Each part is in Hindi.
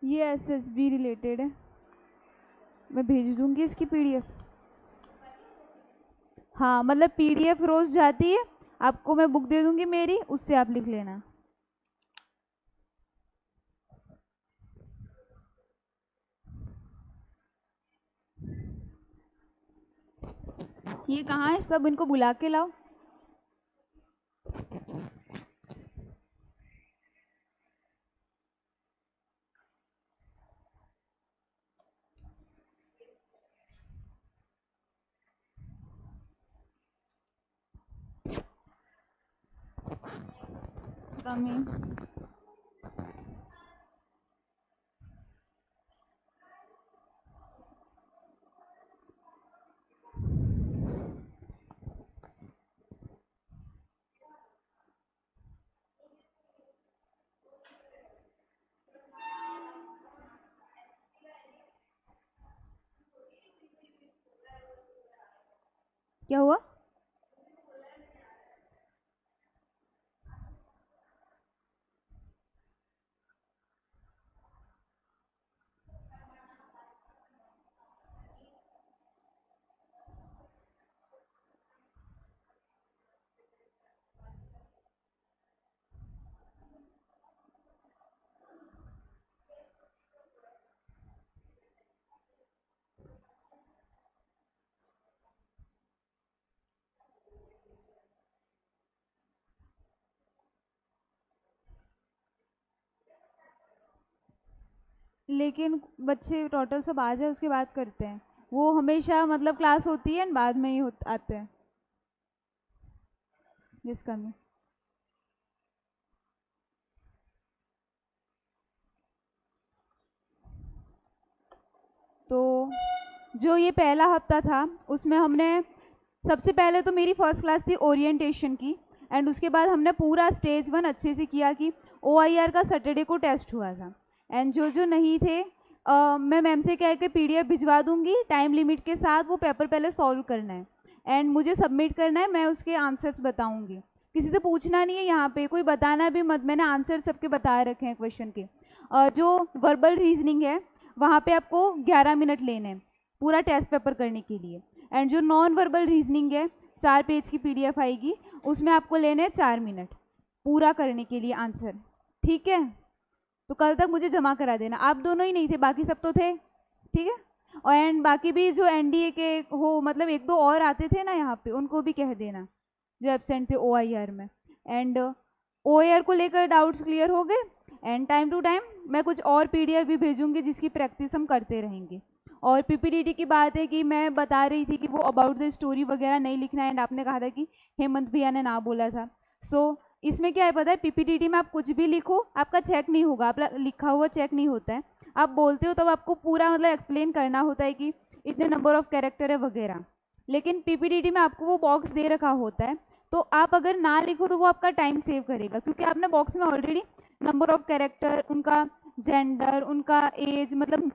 ये एसएसबी रिलेटेड है, मैं भेज दूंगी इसकी पीडीएफ। हाँ मतलब पीडीएफ रोज जाती है, आपको मैं बुक दे दूंगी मेरी, उससे आप लिख लेना। ये कहाँ है, सब इनको बुला के लाओ। कमिंग। क्या हुआ? लेकिन बच्चे टोटल सब आ जाए उसके बाद करते हैं, वो हमेशा मतलब क्लास होती है बाद में ही आते हैं जिसका में। तो जो ये पहला हफ्ता था उसमें हमने सबसे पहले तो मेरी फर्स्ट क्लास थी ओरिएंटेशन की, एंड उसके बाद हमने पूरा स्टेज 1 अच्छे से किया कि OIR का सैटरडे को टेस्ट हुआ था। एंड जो जो नहीं थे मैं मैम से कह के PDF भिजवा दूंगी टाइम लिमिट के साथ, वो पेपर पहले सॉल्व करना है एंड मुझे सबमिट करना है, मैं उसके आंसर्स बताऊंगी। किसी से पूछना नहीं है यहाँ पे, कोई बताना भी मत, मैंने आंसर सबके बता रखे हैं क्वेश्चन के। जो वर्बल रीजनिंग है वहाँ पे आपको 11 मिनट लेने हैं पूरा टेस्ट पेपर करने के लिए, एंड जो नॉन वर्बल रीजनिंग है 4 पेज की PDF आएगी, उसमें आपको लेने हैं 4 मिनट पूरा करने के लिए आंसर। ठीक है, तो कल तक मुझे जमा करा देना। आप दोनों ही नहीं थे, बाकी सब तो थे। ठीक है, और एंड बाकी भी जो NDA के हो, मतलब 1-2 और आते थे ना यहाँ पे, उनको भी कह देना जो एबसेंट थे OIR में। एंड OIR को लेकर डाउट्स क्लियर हो गए, एंड टाइम टू टाइम मैं कुछ और PDF भी भेजूंगी जिसकी प्रैक्टिस हम करते रहेंगे। और PPTT की बात है कि मैं बता रही थी कि वो अबाउट द स्टोरी वगैरह नहीं लिखना है, एंड आपने कहा था कि हेमंत भैया ने ना बोला था। सो इसमें क्या है पता है, PPTT में आप कुछ भी लिखो आपका चेक नहीं होगा, आप लिखा हुआ चेक नहीं होता है, आप बोलते हो तब आपको पूरा मतलब एक्सप्लेन करना होता है कि इतने नंबर ऑफ कैरेक्टर है वगैरह। लेकिन PPTT में आपको वो बॉक्स दे रखा होता है, तो आप अगर ना लिखो तो वो आपका टाइम सेव करेगा, क्योंकि आपने बॉक्स में ऑलरेडी नंबर ऑफ कैरेक्टर, उनका जेंडर, उनका एज, मतलब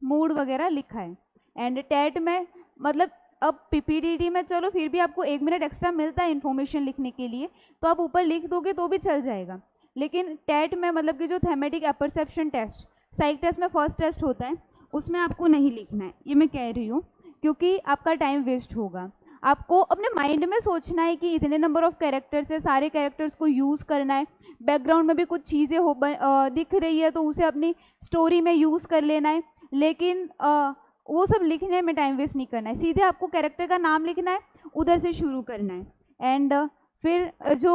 मूड वगैरह लिखा है। एंड टेट में मतलब अब PPTT में चलो फिर भी आपको 1 मिनट एक्स्ट्रा मिलता है इन्फॉर्मेशन लिखने के लिए, तो आप ऊपर लिख दोगे तो भी चल जाएगा। लेकिन टेट में मतलब कि जो थेमेटिक अपरसेप्शन टेस्ट, साइक टेस्ट में फर्स्ट टेस्ट होता है, उसमें आपको नहीं लिखना है, ये मैं कह रही हूँ, क्योंकि आपका टाइम वेस्ट होगा। आपको अपने माइंड में सोचना है कि इतने नंबर ऑफ कैरेक्टर्स है, सारे कैरेक्टर्स को यूज़ करना है, बैकग्राउंड में भी कुछ चीज़ें हो दिख रही है तो उसे अपनी स्टोरी में यूज़ कर लेना है। लेकिन वो सब लिखने में टाइम वेस्ट नहीं करना है, सीधे आपको कैरेक्टर का नाम लिखना है, उधर से शुरू करना है। एंड फिर जो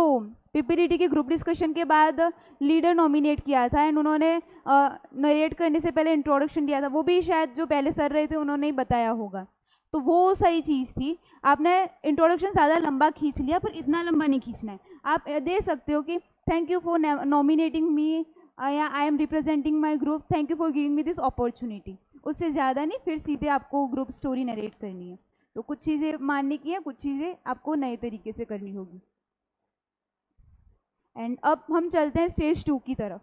PPTT के ग्रुप डिस्कशन के बाद लीडर नॉमिनेट किया था, एंड उन्होंने नरेट करने से पहले इंट्रोडक्शन दिया था, वो भी शायद जो पहले सर रहे थे उन्होंने ही बताया होगा, तो वो सही चीज़ थी। आपने इंट्रोडक्शन ज़्यादा लंबा खींच लिया, पर इतना लंबा नहीं खींचना है। आप दे सकते हो कि थैंक यू फॉर नॉमिनेटिंग मी, या I am representing my group, thank you for giving me this opportunity, उससे ज़्यादा नहीं, फिर सीधे आपको ग्रुप स्टोरी नरेट करनी है। तो कुछ चीज़ें मानने की है, कुछ चीज़ें आपको नए तरीके से करनी होगी। एंड अब हम चलते हैं स्टेज 2 की तरफ,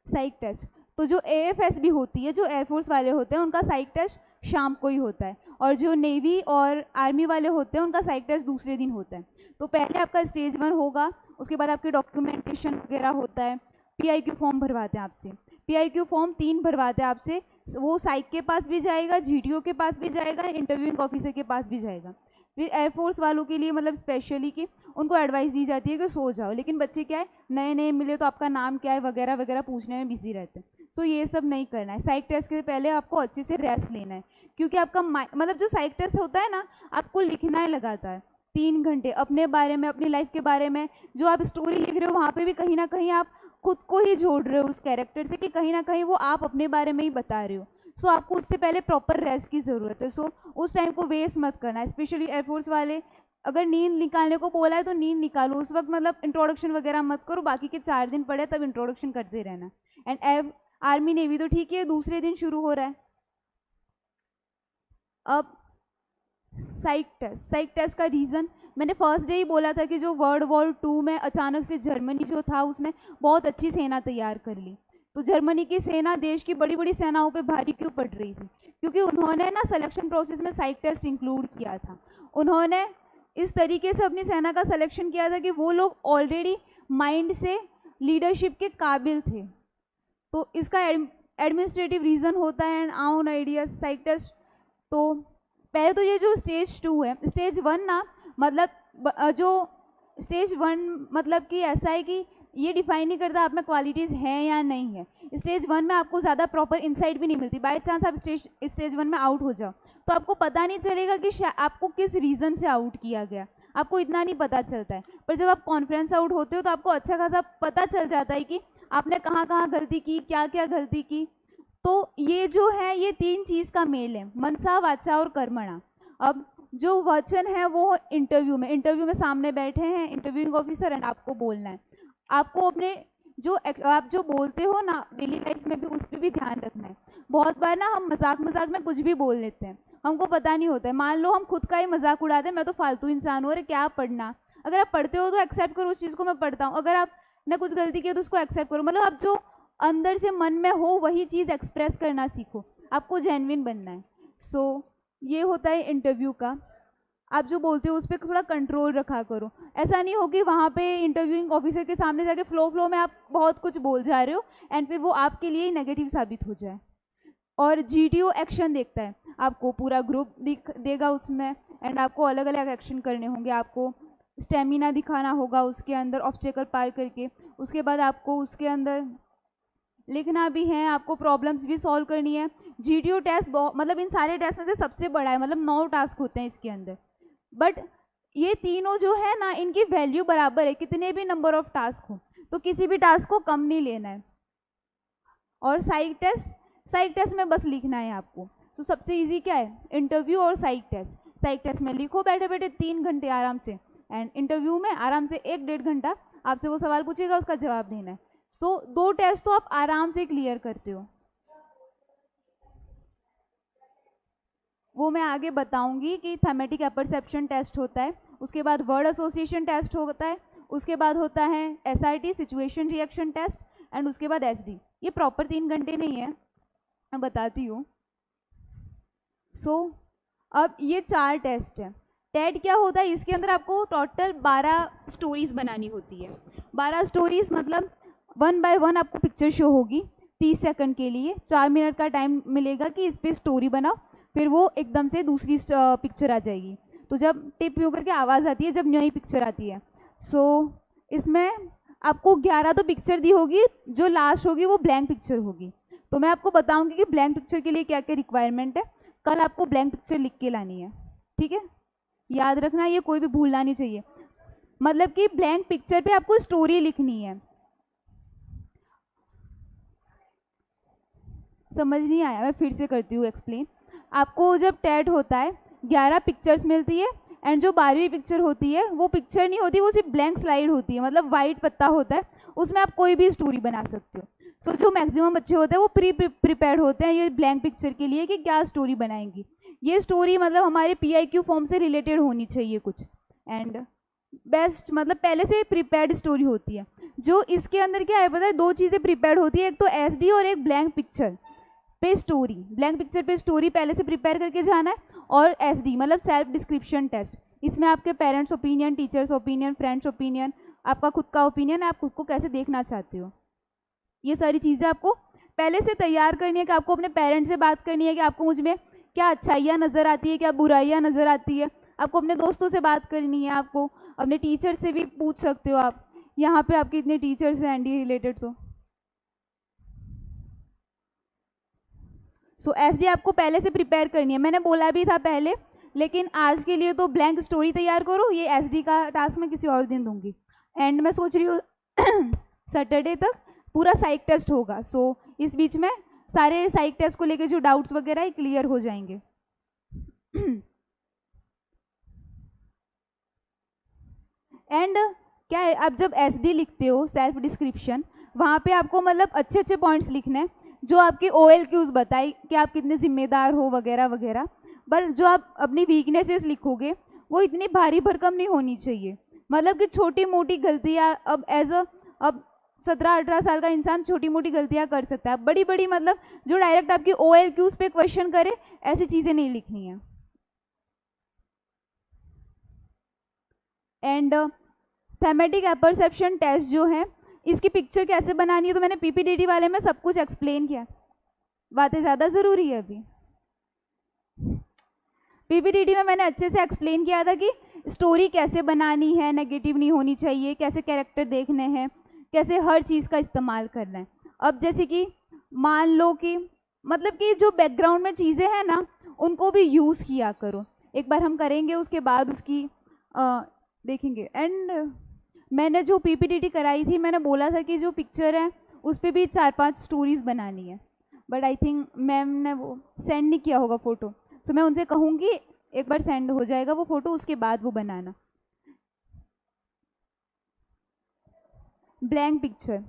साइक टेस्ट। तो जो AFS भी होती है, जो एयरफोर्स वाले होते हैं, उनका साइक टेस्ट शाम को ही होता है, और जो नेवी और आर्मी वाले होते हैं उनका साइक टेस्ट दूसरे दिन होता है। तो पहले आपका स्टेज 1 होगा, उसके बाद आपके डॉक्यूमेंटेशन वगैरह होता है, PI की फॉर्म भरवाते हैं आपसे, PIQ फॉर्म 3 भरवाते हैं आपसे, वो साइक के पास भी जाएगा, GTO के पास भी जाएगा, इंटरव्यूइंग ऑफिसर के पास भी जाएगा। फिर एयरफोर्स वालों के लिए मतलब स्पेशली कि उनको एडवाइस दी जाती है कि सो जाओ, लेकिन बच्चे क्या है नए नए मिले तो आपका नाम क्या है वगैरह वगैरह पूछने में बिजी रहते हैं। सो ये सब नहीं करना है। साइक टेस्ट के पहले आपको अच्छे से रेस्ट लेना है, क्योंकि आपका मतलब जो साइक टेस्ट होता है ना, आपको लिखना है लगातार 3 घंटे अपने बारे में, अपनी लाइफ के बारे में। जो आप स्टोरी लिख रहे हो वहाँ पे भी कहीं ना कहीं आप खुद को ही जोड़ रहे हो उस कैरेक्टर से, कि कहीं ना कहीं वो आप अपने बारे में ही बता रहे हो। सो आपको उससे पहले प्रॉपर रेस्ट की ज़रूरत है। सो उस टाइम को वेस्ट मत करना। स्पेशली एयरफोर्स वाले अगर नींद निकालने को बोला है तो नींद निकालो उस वक्त, मतलब इंट्रोडक्शन वगैरह मत करो, बाकी के 4 दिन पड़े तब इंट्रोडक्शन करते रहना। एंड आर्मी नेवी तो ठीक है, दूसरे दिन शुरू हो रहा है। अब साइक टेस्ट का रीज़न मैंने फर्स्ट डे ही बोला था कि जो वर्ल्ड वॉर 2 में अचानक से जर्मनी जो था उसने बहुत अच्छी सेना तैयार कर ली। तो जर्मनी की सेना देश की बड़ी बड़ी सेनाओं पे भारी क्यों पड़ रही थी? क्योंकि उन्होंने ना सिलेक्शन प्रोसेस में साइक टेस्ट इंक्लूड किया था। उन्होंने इस तरीके से अपनी सेना का सिलेक्शन किया था कि वो लोग ऑलरेडी माइंड से लीडरशिप के काबिल थे। तो इसका एडमिनिस्ट्रेटिव रीज़न होता है एंड आउन आइडियाज साइक टेस्ट। तो पहले तो ये जो स्टेज 2 है, स्टेज 1 ना मतलब जो स्टेज 1 मतलब कि ऐसा है कि ये डिफाइन नहीं करता आप में क्वालिटीज़ हैं या नहीं है। स्टेज 1 में आपको ज़्यादा प्रॉपर इंसाइट भी नहीं मिलती। बाई चांस आप स्टेज 1 में आउट हो जाओ तो आपको पता नहीं चलेगा कि आपको किस रीज़न से आउट किया गया, आपको इतना नहीं पता चलता है। पर जब आप कॉन्फ्रेंस आउट होते हो तो आपको अच्छा खासा पता चल जाता है कि आपने कहाँ कहाँ गलती की, क्या क्या गलती की। तो ये जो है ये 3 चीज़ का मेल है, मनसा वाचा और कर्मणा। अब जो वचन है वो इंटरव्यू में सामने बैठे हैं इंटरव्यूइंग ऑफिसर एंड आपको बोलना है। आपको अपने जो आप जो बोलते हो ना डेली लाइफ में भी उस पर भी ध्यान रखना है। बहुत बार ना हम मजाक में कुछ भी बोल लेते हैं, हमको पता नहीं होता है। मान लो हम खुद का ही मजाक उड़ाते हैं, मैं तो फालतू इंसान हूँ, अरे क्या पढ़ना। अगर आप पढ़ते हो तो एक्सेप्ट करो उस चीज़ को, मैं पढ़ता हूँ। अगर आप ने कुछ गलती की तो उसको एक्सेप्ट करो, मतलब आप जो अंदर से मन में हो वही चीज़ एक्सप्रेस करना सीखो, आपको जेन्युइन बनना है। सो ये होता है इंटरव्यू का। आप जो बोलते हो उस पर थोड़ा कंट्रोल रखा करो। ऐसा नहीं हो कि वहाँ पे इंटरव्यूइंग ऑफिसर के सामने जाके फ्लो में आप बहुत कुछ बोल जा रहे हो एंड फिर वो आपके लिए नेगेटिव साबित हो जाए। और GTO एक्शन देखता है, आपको पूरा ग्रुप देगा उसमें एंड आपको अलग अलग एक्शन करने होंगे। आपको स्टेमिना दिखाना होगा उसके अंदर ऑब्स्टेकल पार करके, उसके बाद आपको उसके अंदर लिखना भी है, आपको प्रॉब्लम्स भी सॉल्व करनी है। GTO टेस्ट मतलब इन सारे टेस्ट में से सबसे बड़ा है, मतलब 9 टास्क होते हैं इसके अंदर। बट ये तीनों जो है ना इनकी वैल्यू बराबर है, कितने भी नंबर ऑफ टास्क हो, तो किसी भी टास्क को कम नहीं लेना है। और साइक टेस्ट में बस लिखना है आपको। तो सबसे इजी क्या है, इंटरव्यू और साइक टेस्ट में लिखो बैठे बैठे 3 घंटे आराम से, एंड इंटरव्यू में आराम से 1-1.5 घंटा आपसे वो सवाल पूछेगा उसका जवाब देना है। सो 2 टेस्ट तो आप आराम से क्लियर करते हो। वो मैं आगे बताऊंगी कि थैमेटिक अपरसेप्शन टेस्ट होता है, उसके बाद वर्ड एसोसिएशन टेस्ट होता है, उसके बाद होता है SRT situation reaction test and उसके बाद SD। ये प्रॉपर 3 घंटे नहीं है, मैं बताती हूँ। सो अब ये 4 टेस्ट है। टेट क्या होता है, इसके अंदर आपको टोटल 12 स्टोरीज बनानी होती है। 12 स्टोरीज मतलब 1 बाय 1 आपको पिक्चर शो होगी 30 सेकंड के लिए, 4 मिनट का टाइम मिलेगा कि इस पर स्टोरी बनाओ, फिर वो एकदम से दूसरी पिक्चर आ जाएगी। तो जब टिप यू करके आवाज़ आती है जब नई पिक्चर आती है। सो इसमें आपको 11 तो पिक्चर दी होगी, जो लास्ट होगी वो ब्लैंक पिक्चर होगी। तो मैं आपको बताऊंगी कि ब्लैंक पिक्चर के लिए क्या क्या रिक्वायरमेंट है। कल आपको ब्लैंक पिक्चर लिख के लानी है, ठीक है, याद रखना, ये कोई भी भूलना नहीं चाहिए। मतलब कि ब्लैंक पिक्चर पे आपको स्टोरी लिखनी है। समझ नहीं आया, मैं फिर से करती हूँ एक्सप्लेन। आपको जब टेट होता है 11 पिक्चर्स मिलती है एंड जो 12वीं पिक्चर होती है वो पिक्चर नहीं होती, वो सिर्फ ब्लैंक स्लाइड होती है, मतलब वाइट पत्ता होता है, उसमें आप कोई भी स्टोरी बना सकते हो। सो जो मैक्सिमम बच्चे होते हैं वो प्रिपेयर्ड होते हैं ये ब्लैंक पिक्चर के लिए कि क्या स्टोरी बनाएंगी। ये स्टोरी मतलब हमारे PIQ फॉर्म से रिलेटेड होनी चाहिए कुछ, एंड बेस्ट मतलब पहले से प्रिपेयर्ड स्टोरी होती है। जो इसके अंदर क्या है पता है, 2 चीज़ें प्रिपेयर्ड होती है, एक तो SD और एक ब्लैंक पिक्चर पे स्टोरी। ब्लैंक पिक्चर पे स्टोरी पहले से प्रिपेयर करके जाना है, और SD मतलब सेल्फ डिस्क्रिप्शन टेस्ट। इसमें आपके parents opinion, teachers opinion, friends opinion, आपका खुद का ओपिनियन, आप खुद को कैसे देखना चाहते हो, ये सारी चीज़ें आपको पहले से तैयार करनी है कि आपको अपने पेरेंट्स से बात करनी है कि आपको मुझ में क्या अच्छाइयाँ नज़र आती है, क्या बुराइयाँ नज़र आती है। आपको अपने दोस्तों से बात करनी है, आपको अपने टीचर से भी पूछ सकते हो आप। यहाँ पे आपके इतने टीचर्स हैं एनडी रिलेटेड। तो सो एसडी आपको पहले से प्रिपेयर करनी है, मैंने बोला भी था पहले, लेकिन आज के लिए तो ब्लैंक स्टोरी तैयार करो। ये एसडी का टास्क मैं किसी और दिन दूंगी। एंड मैं सोच रही हूँ सैटरडे तक पूरा साइक टेस्ट होगा। सो इस बीच में सारे साइक टेस्ट को लेके जो डाउट्स वगैरह है क्लियर हो जाएंगे। एंड क्या है, आप जब एसडी लिखते हो सेल्फ डिस्क्रिप्शन, वहाँ पे आपको मतलब अच्छे अच्छे पॉइंट्स लिखने हैं जो आपके OLQs बताए कि आप कितने जिम्मेदार हो वगैरह वगैरह। पर जो आप अपनी वीकनेसेस लिखोगे वो इतनी भारी भरकम नहीं होनी चाहिए। मतलब कि छोटी मोटी गलतियाँ, अब अब 17-18 साल का इंसान छोटी मोटी गलतियाँ कर सकता है। बड़ी बड़ी मतलब जो डायरेक्ट आपकी OLQs पे क्वेश्चन करे, ऐसी चीज़ें नहीं लिखनी है। एंड थेमेटिक अपरसेप्शन टेस्ट जो है, इसकी पिक्चर कैसे बनानी है तो मैंने PPTD वाले में सब कुछ एक्सप्लेन किया। बातें ज़्यादा ज़रूरी है अभी। PPTD में मैंने अच्छे से एक्सप्लेन किया था कि स्टोरी कैसे बनानी है, नेगेटिव नहीं होनी चाहिए, कैसे कैरेक्टर देखने हैं, कैसे हर चीज़ का इस्तेमाल करना है। अब जैसे कि मान लो कि मतलब कि जो बैकग्राउंड में चीज़ें हैं ना, उनको भी यूज़ किया करो। एक बार हम करेंगे, उसके बाद उसकी देखेंगे। एंड मैंने जो PPTD कराई थी, मैंने बोला था कि जो पिक्चर है उस पर भी 4-5 स्टोरीज बनानी है। बट आई थिंक मैम ने वो सेंड नहीं किया होगा फ़ोटो, तो मैं उनसे कहूँगी एक बार सेंड हो जाएगा वो फ़ोटो, उसके बाद वो बनाना। Blank picture,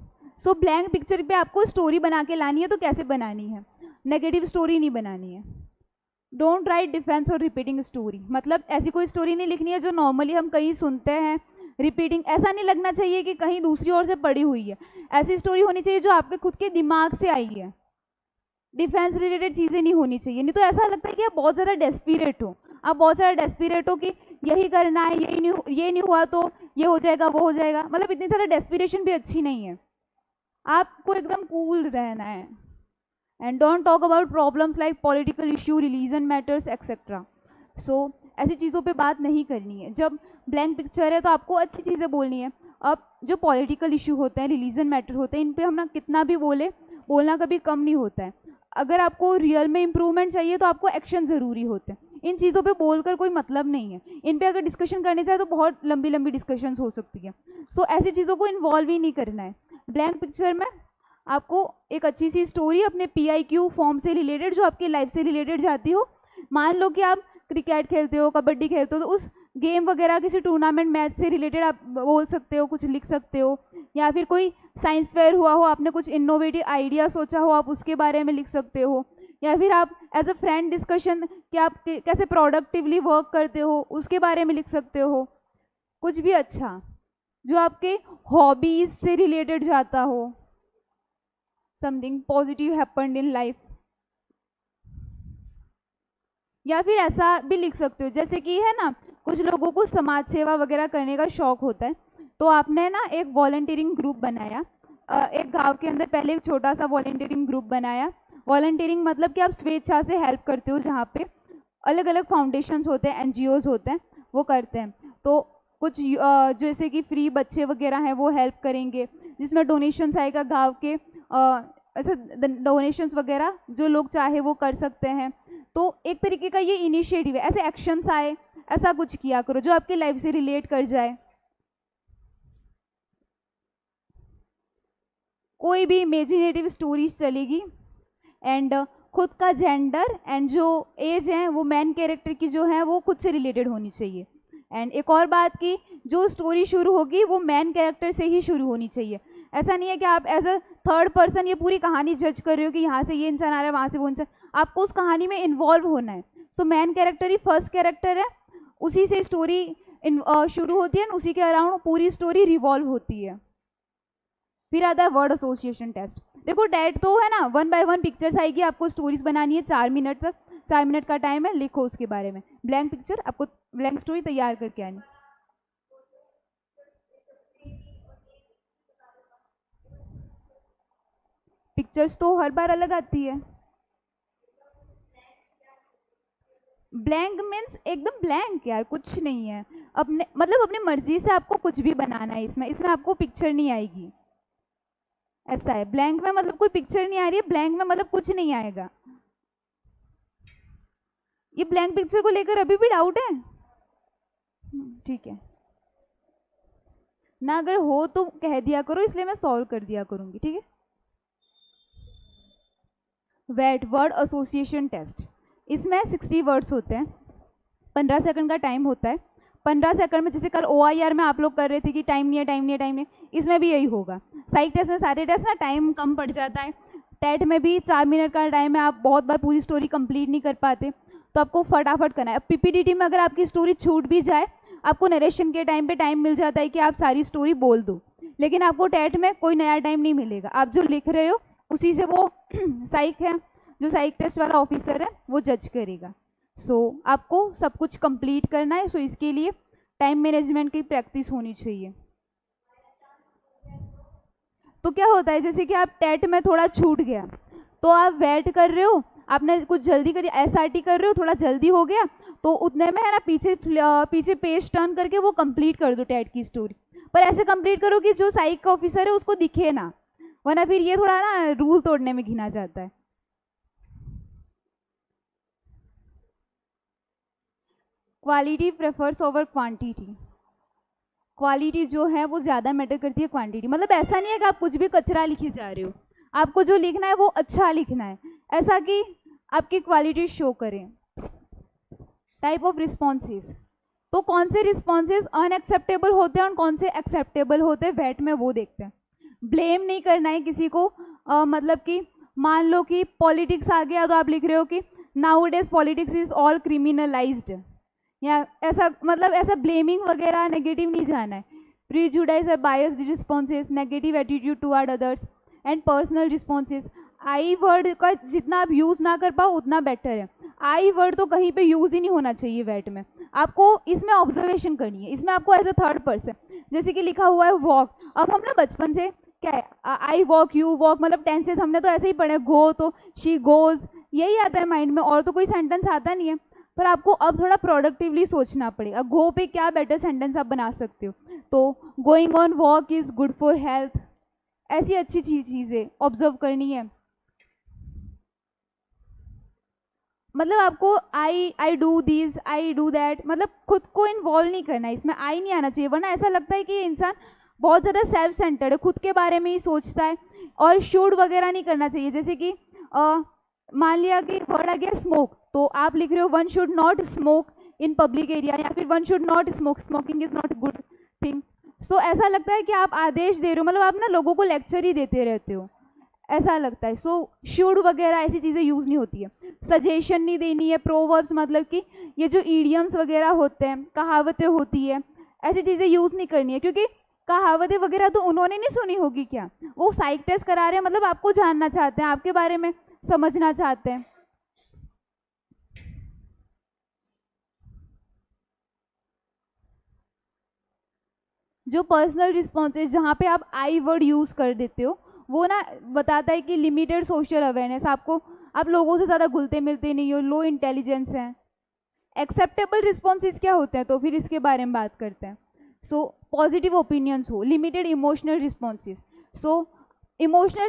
so blank picture पे आपको स्टोरी बना के लानी है। तो कैसे बनानी है? नेगेटिव स्टोरी नहीं बनानी है। डोंट राइट डिफेंस और रिपीटिंग स्टोरी, मतलब ऐसी कोई स्टोरी नहीं लिखनी है जो नॉर्मली हम कहीं सुनते हैं। रिपीटिंग ऐसा नहीं लगना चाहिए कि कहीं दूसरी ओर से पड़ी हुई है। ऐसी स्टोरी होनी चाहिए जो आपके खुद के दिमाग से आई है। डिफेंस रिलेटेड चीज़ें नहीं होनी चाहिए, नहीं तो ऐसा लगता है कि आप बहुत ज़्यादा डेस्पिरेट हो। आप बहुत ज़्यादा डेस्पिरेट हो कि यही करना है, ये नहीं हुआ तो ये हो जाएगा, वो हो जाएगा। मतलब इतनी सारा डेस्पिरेशन भी अच्छी नहीं है। आपको एकदम कूल रहना है। And don't talk about problems like political issue, religion matters etcetera. So ऐसी चीज़ों पे बात नहीं करनी है। जब ब्लैंक पिक्चर है तो आपको अच्छी चीज़ें बोलनी है। अब जो पॉलिटिकल इशू होते हैं, रिलीजन मैटर होते हैं, इन पे हम ना कितना भी बोलना कभी कम नहीं होता है। अगर आपको रियल में इम्प्रूवमेंट चाहिए तो आपको एक्शन ज़रूरी होते हैं। इन चीज़ों पे बोलकर कोई मतलब नहीं है। इन पे अगर डिस्कशन करने चाहे तो बहुत लंबी लंबी डिस्कशंस हो सकती है। सो ऐसी चीज़ों को इन्वॉल्व ही नहीं करना है। ब्लैंक पिक्चर में आपको एक अच्छी सी स्टोरी अपने PIQ फॉर्म से रिलेटेड, जो आपकी लाइफ से रिलेटेड जाती हो। मान लो कि आप क्रिकेट खेलते हो, कबड्डी खेलते हो, तो उस गेम वगैरह किसी टूर्नामेंट मैच से रिलेटेड आप बोल सकते हो, कुछ लिख सकते हो। या फिर कोई साइंस फेयर हुआ हो, आपने कुछ इनोवेटिव आइडिया सोचा हो, आप उसके बारे में लिख सकते हो। या फिर आप एज अ फ्रेंड डिस्कशन कि आप कैसे प्रोडक्टिवली वर्क करते हो, उसके बारे में लिख सकते हो। कुछ भी अच्छा जो आपके हॉबीज से रिलेटेड जाता हो, something positive happened in life. या फिर ऐसा भी लिख सकते हो जैसे कि है ना, कुछ लोगों को समाज सेवा वगैरह करने का शौक होता है, तो आपने ना एक वॉलंटियरिंग ग्रुप बनाया। एक गांव के अंदर पहले एक छोटा सा वॉलंटियरिंग ग्रुप बनाया। वॉलंटियरिंग मतलब कि आप स्वेच्छा से हेल्प करते हो, जहाँ पे अलग अलग फाउंडेशंस होते हैं, NGOs होते हैं, वो करते हैं। तो कुछ जैसे कि फ्री बच्चे वगैरह हैं वो हेल्प करेंगे, जिसमें डोनेशंस आएगा गांव के। ऐसे डोनेशंस वगैरह जो लोग चाहे वो कर सकते हैं। तो एक तरीके का ये इनिशिएटिव है। ऐसे एक्शंस आए, ऐसा कुछ किया करो जो आपकी लाइफ से रिलेट कर जाए। कोई भी इमेजिनेटिव स्टोरीज चलेगी। एंड खुद का जेंडर एंड जो एज है वो मेन कैरेक्टर की जो है वो खुद से रिलेटेड होनी चाहिए। एंड एक और बात की, जो स्टोरी शुरू होगी वो मेन कैरेक्टर से ही शुरू होनी चाहिए। ऐसा नहीं है कि आप एज अ थर्ड पर्सन ये पूरी कहानी जज कर रहे हो कि यहाँ से ये इंसान आ रहा है, वहाँ से वो इंसान। आपको उस कहानी में इन्वॉल्व होना है। सो मेन कैरेक्टर ही फर्स्ट कैरेक्टर है, उसी से स्टोरी शुरू होती है, उसी के अराउंड पूरी स्टोरी रिवॉल्व होती है। फिर आता है वर्ड एसोसिएशन टेस्ट। देखो डेट तो है ना, 1 बाय 1 पिक्चर्स आएगी, आपको स्टोरीज बनानी है 4 मिनट तक। 4 मिनट का टाइम है, लिखो उसके बारे में ब्लैंक पिक्चर, आपको ब्लैंक स्टोरी तैयार करके आनी। पिक्चर्स तो हर बार अलग आती है। ब्लैंक मीन्स एकदम ब्लैंक यार, कुछ नहीं है। अपने मतलब अपनी मर्जी से आपको कुछ भी बनाना है, इसमें आपको पिक्चर नहीं आएगी, ऐसा है। ब्लैंक में मतलब कोई पिक्चर नहीं आ रही है, ब्लैंक में मतलब कुछ नहीं आएगा। ये ब्लैंक पिक्चर को लेकर अभी भी डाउट है? ठीक है ना, अगर हो तो कह दिया करो, इसलिए मैं सॉल्व कर दिया करूंगी, ठीक है। वेट वर्ड एसोसिएशन टेस्ट, इसमें 60 वर्ड्स होते हैं, 15 सेकंड का टाइम होता है। 15 सेकंड में, जैसे कल OIR में आप लोग कर रहे थे कि टाइम नहीं है टाइम नहीं है टाइम नहीं है, इसमें भी यही होगा। साइक टेस्ट में सारे टेस्ट ना टाइम कम पड़ जाता है। टेट में भी 4 मिनट का टाइम है, आप बहुत बार पूरी स्टोरी कंप्लीट नहीं कर पाते, तो आपको फटाफट करना है। अब PPTT में अगर आपकी स्टोरी छूट भी जाए, आपको नरेशन के टाइम पे टाइम मिल जाता है कि आप सारी स्टोरी बोल दो, लेकिन आपको टेट में कोई नया टाइम नहीं मिलेगा। आप जो लिख रहे हो उसी से वो साइक है, जो साइक टेस्ट वाला ऑफिसर है वो जज करेगा। सो आपको सब कुछ कंप्लीट करना है, सो इसके लिए टाइम मैनेजमेंट की प्रैक्टिस होनी चाहिए। तो क्या होता है, जैसे कि आप टेट में थोड़ा छूट गया तो आप वेट कर रहे हो, आपने कुछ जल्दी करी, SRT कर रहे हो, थोड़ा जल्दी हो गया तो उतने में है ना पीछे पेज टर्न करके वो कंप्लीट कर दो टेट की स्टोरी। पर ऐसे कंप्लीट करो कि जो साइक का ऑफिसर है उसको दिखे ना, वरना फिर ये थोड़ा ना रूल तोड़ने में गिना जाता है। Quality prefers over quantity, quality जो है वो ज़्यादा मैटर करती है क्वांटिटी। मतलब ऐसा नहीं है कि आप कुछ भी कचरा लिखे जा रहे हो, आपको जो लिखना है वो अच्छा लिखना है, ऐसा कि आपकी क्वालिटी शो करें। टाइप ऑफ रिस्पॉन्सेज, तो कौन से रिस्पॉन्सेज अनएक्सेप्टेबल होते हैं और कौन से एक्सेप्टेबल होते हैं वेट में वो देखते हैं। ब्लेम नहीं करना है किसी को, मतलब कि मान लो कि पॉलिटिक्स आ गया तो आप लिख रहे हो कि now days politics is all criminalised, या ऐसा, मतलब ऐसा ब्लेमिंग वगैरह नेगेटिव नहीं जाना है। Prejudice biased responses, negative attitude toward others and personal responses. I word का जितना आप यूज़ ना कर पाओ उतना बेटर है। आई वर्ड तो कहीं पे यूज़ ही नहीं होना चाहिए वेट में। आपको इसमें ऑब्जर्वेशन करनी है, इसमें आपको एज अ थर्ड पर्सन, जैसे कि लिखा हुआ है वॉक, अब हम ना बचपन से क्या है, आई वॉक यू वॉक, मतलब टेंसेस हमने तो ऐसे ही पढ़े, गो तो शी गोज, यही आता है माइंड में, और तो कोई सेंटेंस आता नहीं है। पर आपको अब थोड़ा प्रोडक्टिवली सोचना पड़ेगा, गो पे क्या बेटर सेंटेंस आप बना सकते हो, तो going on walk is good for health, ऐसी अच्छी चीज़ें ऑब्जर्व करनी है। मतलब आपको I do this, I do that, मतलब खुद को इन्वॉल्व नहीं करना है इसमें, आई नहीं आना चाहिए, वरना ऐसा लगता है कि ये इंसान बहुत ज़्यादा सेल्फ सेंटर्ड है, खुद के बारे में ही सोचता है। और शुड वगैरह नहीं करना चाहिए, जैसे कि मान लिया कि वर्ड आ गया स्मोक, तो आप लिख रहे हो one should not smoke in public area, या फिर one should not smoke, smoking is not good thing. So ऐसा लगता है कि आप आदेश दे रहे हो, मतलब आप ना लोगों को लेक्चर ही देते रहते हो, ऐसा लगता है। सो शुड वगैरह ऐसी चीज़ें यूज़ नहीं होती है। सजेशन नहीं देनी है। प्रोवर्ब्स, मतलब कि ये जो ईडियम्स वगैरह होते हैं, कहावतें होती है, ऐसी चीज़ें यूज़ नहीं करनी है, क्योंकि कहावतें वगैरह तो उन्होंने नहीं सुनी होगी क्या, वो साइक टेस्ट करा रहे हैं, मतलब आपको जानना चाहते हैं, आपके बारे में समझना चाहते हैं। जो पर्सनल रिस्पॉन्सेज जहाँ पे आप आई वर्ड यूज़ कर देते हो, वो ना बताता है कि लिमिटेड सोशल अवेयरनेस, आपको, आप लोगों से ज़्यादा घुलते मिलते नहीं हो, लो इंटेलिजेंस है। एक्सेप्टेबल रिस्पॉन्सेज क्या होते हैं, तो फिर इसके बारे में बात करते हैं। सो पॉजिटिव ओपिनियंस हो, limited emotional responses. So emotional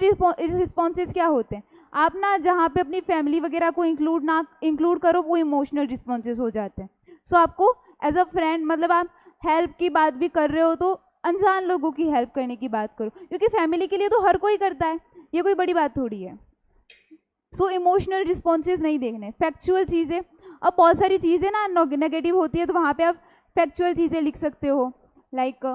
responses क्या होते हैं, आप ना जहाँ पे अपनी फैमिली वगैरह को इंक्लूड करो, वो इमोशनल रिस्पॉन्सेज हो जाते हैं। सो आपको एज अ फ्रेंड, मतलब आप हेल्प की बात भी कर रहे हो तो अनजान लोगों की हेल्प करने की बात करो, क्योंकि फैमिली के लिए तो हर कोई करता है, ये कोई बड़ी बात थोड़ी है। सो इमोशनल रिस्पॉन्सेज नहीं देखने। फैक्चुअल चीज़ें, अब बहुत सारी चीज़ें ना नेगेटिव होती है, तो वहाँ पे आप फैक्चुअल चीज़ें लिख सकते हो, लाइक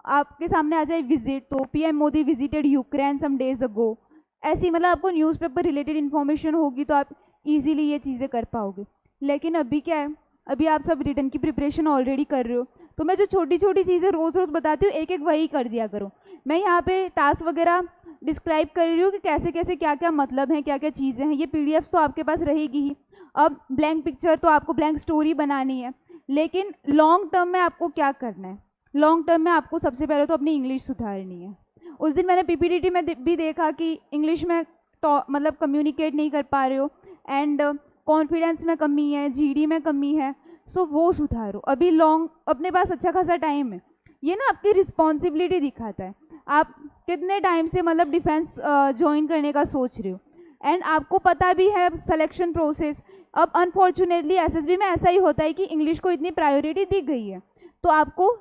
आपके सामने आ जाए विजिट, तो PM Modi visited Ukraine some days ago, ऐसी, मतलब आपको न्यूज़पेपर रिलेटेड इन्फॉर्मेशन होगी तो आप इजीली ये चीज़ें कर पाओगे। लेकिन अभी क्या है, अभी आप सब रिटर्न की प्रिपरेशन ऑलरेडी कर रहे हो, तो मैं जो छोटी छोटी चीज़ें रोज़ रोज़ बताती हूँ, एक एक वही कर दिया करो। मैं यहाँ पे टास्क वगैरह डिस्क्राइब कर रही हूँ कि कैसे कैसे क्या क्या मतलब हैं, क्या क्या चीज़ें हैं। ये PDFs तो आपके पास रहेगी ही। अब ब्लैंक पिक्चर तो आपको ब्लैंक स्टोरी बनानी है, लेकिन लॉन्ग टर्म में आपको क्या करना है, लॉन्ग टर्म में आपको सबसे पहले तो अपनी इंग्लिश सुधारनी है, उस दिन मैंने पीपीटीटी में भी देखा कि इंग्लिश में मतलब कम्युनिकेट नहीं कर पा रहे हो, एंड कॉन्फिडेंस में कमी है, जीडी में कमी है, सो वो सुधारो। अभी लॉन्ग अपने पास अच्छा खासा टाइम है। ये ना आपकी रिस्पॉन्सिबिलिटी दिखाता है, आप कितने टाइम से मतलब डिफेंस ज्वाइन करने का सोच रहे हो, एंड आपको पता भी है सिलेक्शन प्रोसेस। अब अनफॉर्चुनेटली एसएसबी में ऐसा ही होता है कि इंग्लिश को इतनी प्रायोरिटी दी गई है, तो आपको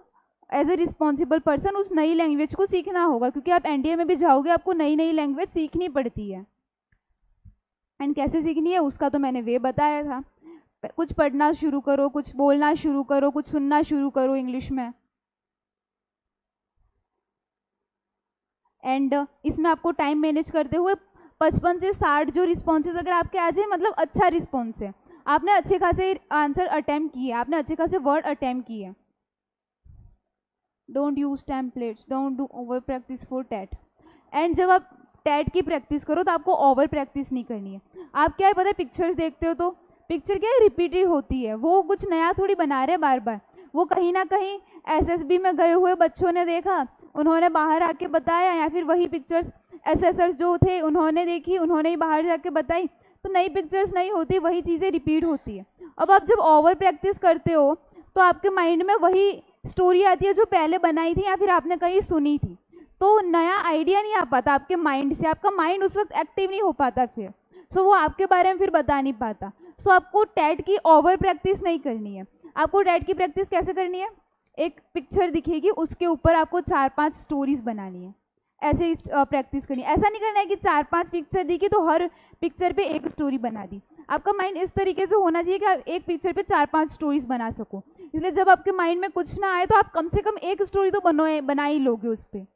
एज ए रिस्पॉन्सिबल पर्सन उस नई लैंग्वेज को सीखना होगा, क्योंकि आप एनडीए में भी जाओगे आपको नई नई लैंग्वेज सीखनी पड़ती है। एंड कैसे सीखनी है उसका तो मैंने वे बताया था, कुछ पढ़ना शुरू करो, कुछ बोलना शुरू करो, कुछ सुनना शुरू करो इंग्लिश में। एंड इसमें आपको टाइम मैनेज करते हुए 55 से 60 जो रिस्पॉन्सेज अगर आपके आ जाए, मतलब अच्छा रिस्पॉन्स है, आपने अच्छे खासे आंसर अटेम्प्ट किए, आपने अच्छे खासे वर्ड अटेम्प्ट किए। Don't use templates, don't do over practice for TAT. And जब आप टेट की प्रैक्टिस करो तो आपको ओवर प्रैक्टिस नहीं करनी है। आप क्या है पता है, पिक्चर्स देखते हो तो पिक्चर क्या है, रिपीटेड होती है, वो कुछ नया थोड़ी बना रहे बार बार। वो कहीं ना कहीं एसएसबी में गए हुए बच्चों ने देखा, उन्होंने बाहर आके बताया, या फिर वही पिक्चर्स एसएसर्स जो थे उन्होंने देखी, उन्होंने ही बाहर जाके बताई, तो नई पिक्चर्स नहीं होती, वही चीज़ें रिपीट होती है। अब आप जब ओवर प्रैक्टिस करते हो तो आपके माइंड में वही स्टोरी आती है जो पहले बनाई थी या फिर आपने कहीं सुनी थी, तो नया आइडिया नहीं आ पाता आपके माइंड से, आपका माइंड उस वक्त एक्टिव नहीं हो पाता फिर, सो वो आपके बारे में फिर बता नहीं पाता। सो आपको टेट की ओवर प्रैक्टिस नहीं करनी है। आपको टेट की प्रैक्टिस कैसे करनी है, एक पिक्चर दिखेगी उसके ऊपर आपको 4-5 स्टोरीज बनानी है, ऐसे ही प्रैक्टिस करनी है। ऐसा नहीं करना है कि 4-5 पिक्चर दिखी तो हर पिक्चर पे एक स्टोरी बना दी। आपका माइंड इस तरीके से होना चाहिए कि आप एक पिक्चर पे 4-5 स्टोरीज बना सको। इसलिए जब आपके माइंड में कुछ ना आए तो आप कम से कम एक स्टोरी तो बना ही लोगे उस पर।